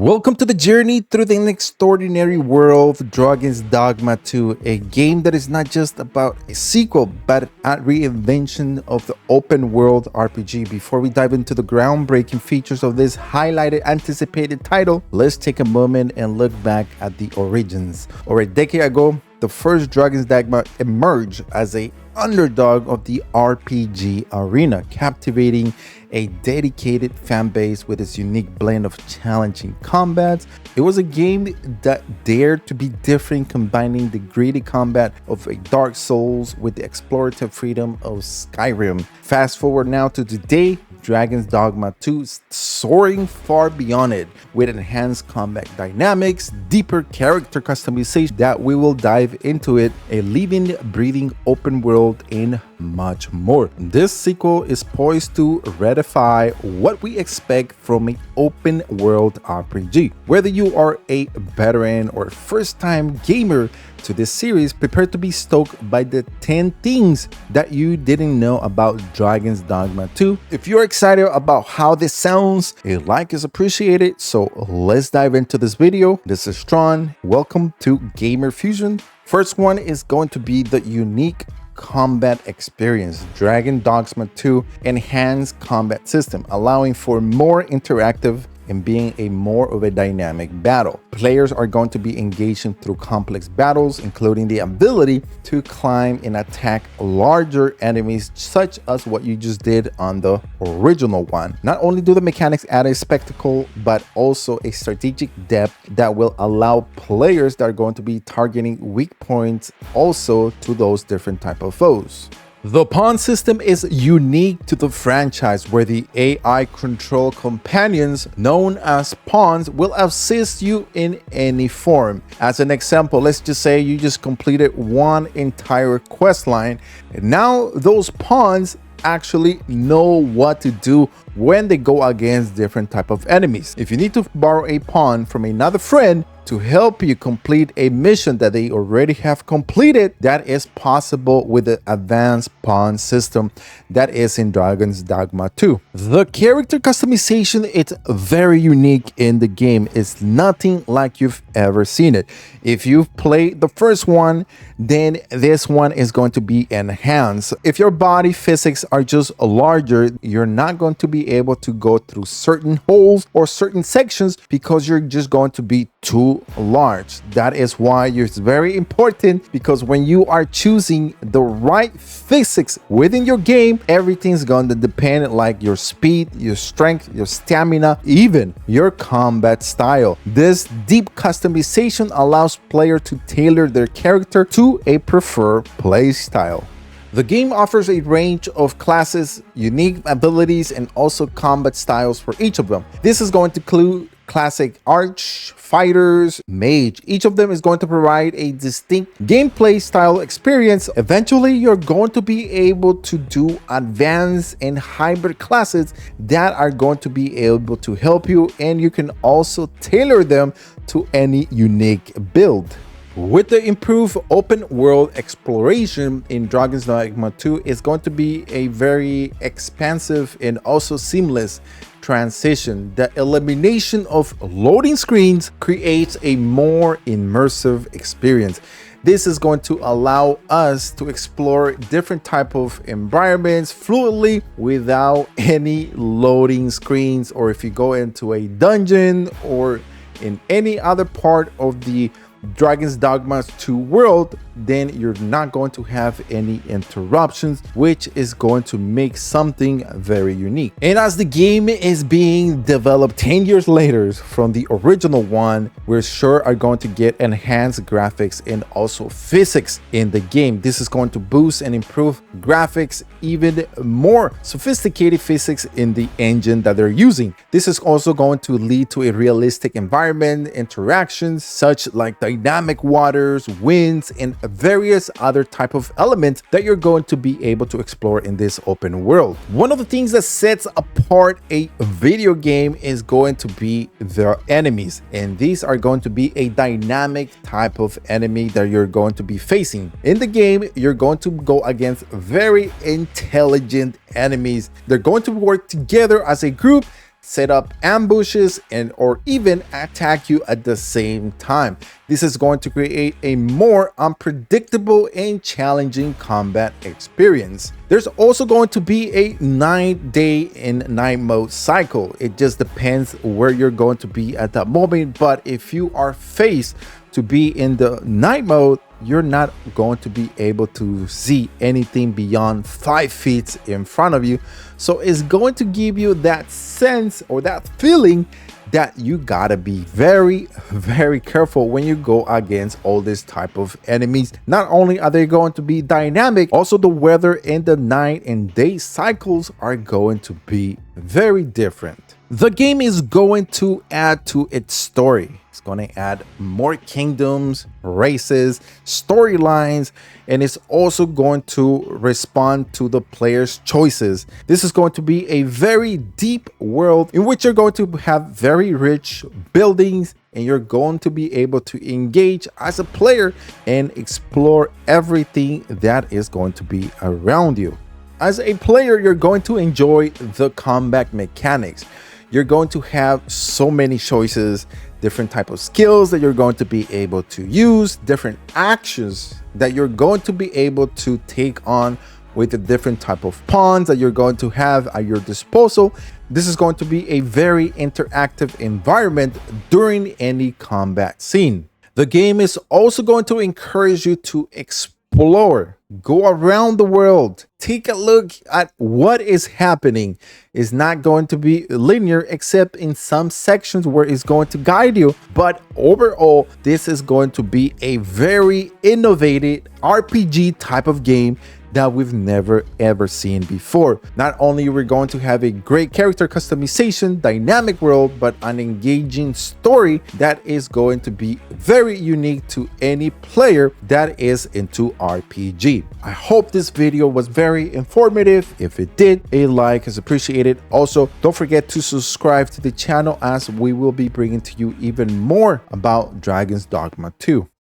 Welcome to the journey through the extraordinary world of Dragons Dogma 2, a game that is not just about a sequel, but a reinvention of the open world RPG. Before we dive into the groundbreaking features of this highlighted, anticipated title, let's take a moment and look back at the origins. Over a decade ago, the first Dragons Dogma emerged as a underdog of the RPG arena, captivating a dedicated fan base with its unique blend of challenging combats. It was a game that dared to be different, combining the gritty combat of a Dark Souls with the explorative freedom of Skyrim. Fast forward now to today, Dragons Dogma 2 is soaring far beyond it, with enhanced combat dynamics, deeper character customization that we will dive into it, a living, breathing open world, and much more. This sequel is poised to redefine what we expect from an open world RPG. Whether you are a veteran or first-time gamer to this series, prepare to be stoked by the 10 things that you didn't know about Dragons Dogma 2. If you're excited about how this sounds, a like is appreciated, so let's dive into this video. This is Tron. Welcome to GamerFuzion. First one is going to be the unique combat experience. Dragons Dogma 2 enhanced combat system, allowing for more interactive and being a more of a dynamic battle. Players are going to be engaging through complex battles, including the ability to climb and attack larger enemies, such as what you just did on the original one. Not only do the mechanics add a spectacle, but also a strategic depth that will allow players that are going to be targeting weak points also to those different type of foes. The pawn system is unique to the franchise, where the AI control companions known as pawns will assist you in any form. As an example, let's just say you just completed one entire quest line, and now those pawns actually know what to do when they go against different type of enemies. If you need to borrow a pawn from another friend to help you complete a mission that they already have completed, that is possible with the advanced pawn system that is in Dragons Dogma 2. The character customization is very unique in the game. It's nothing like you've ever seen it. If you've played the first one, then this one is going to be enhanced. If your body physics are just larger, you're not going to be able to go through certain holes or certain sections because you're just going to be too large. That is why it's very important, because when you are choosing the right physics within your game, everything's going to depend like your speed, your strength, your stamina, even your combat style. This deep customization allows players to tailor their character to a preferred play style. The game offers a range of classes, unique abilities, and also combat styles for each of them. This is going to include classic arch, fighters, mage. Each of them is going to provide a distinct gameplay style experience. Eventually, you're going to be able to do advanced and hybrid classes that are going to be able to help you, and you can also tailor them to any unique build. With the improved open world exploration in Dragons Dogma 2, is going to be a very expansive and also seamless transition. The elimination of loading screens creates a more immersive experience. This is going to allow us to explore different type of environments fluidly without any loading screens, or if you go into a dungeon or in any other part of the Dragons Dogma 2 world, then you're not going to have any interruptions, which is going to make something very unique. And as the game is being developed 10 years later from the original one, we're sure are going to get enhanced graphics and also physics in the game. This is going to boost and improve graphics, even more sophisticated physics in the engine that they're using. This is also going to lead to a realistic environment, interactions such like dynamic waters, winds, and various other type of elements that you're going to be able to explore in this open world. One of the things that sets apart a video game is going to be the enemies, and these are going to be a dynamic type of enemy that you're going to be facing. In the game, you're going to go against very intelligent enemies. They're going to work together as a group set up ambushes, and or even attack you at the same time. This is going to create a more unpredictable and challenging combat experience. There's also going to be a 9-day and night mode cycle. It just depends where you're going to be at that moment, but if you are faced to be in the night mode, you're not going to be able to see anything beyond 5 feet in front of you. So it's going to give you that sense or that feeling that you gotta be very, very careful when you go against all this type of enemies. Not only are they going to be dynamic, also the weather and the night and day cycles are going to be very different. The game is going to add to its story. It's going to add more kingdoms, races, storylines, and it's also going to respond to the player's choices. This is going to be a very deep world in which you're going to have very rich buildings, and you're going to be able to engage as a player and explore everything that is going to be around you. As a player, you're going to enjoy the combat mechanics. You're going to have so many choices, different type of skills that you're going to be able to use, different actions that you're going to be able to take on with the different type of pawns that you're going to have at your disposal. This is going to be a very interactive environment during any combat scene. The game is also going to encourage you to explore, go around the world, take a look at what is happening. It's not going to be linear except in some sections where it's going to guide you, but overall this is going to be a very innovative RPG type of game that we've never ever seen before. Not only we're going to have a great character customization, dynamic world, but an engaging story that is going to be very unique to any player that is into RPG. I hope this video was very informative. If it did, a like is appreciated. Also, don't forget to subscribe to the channel as we will be bringing to you even more about Dragons Dogma 2.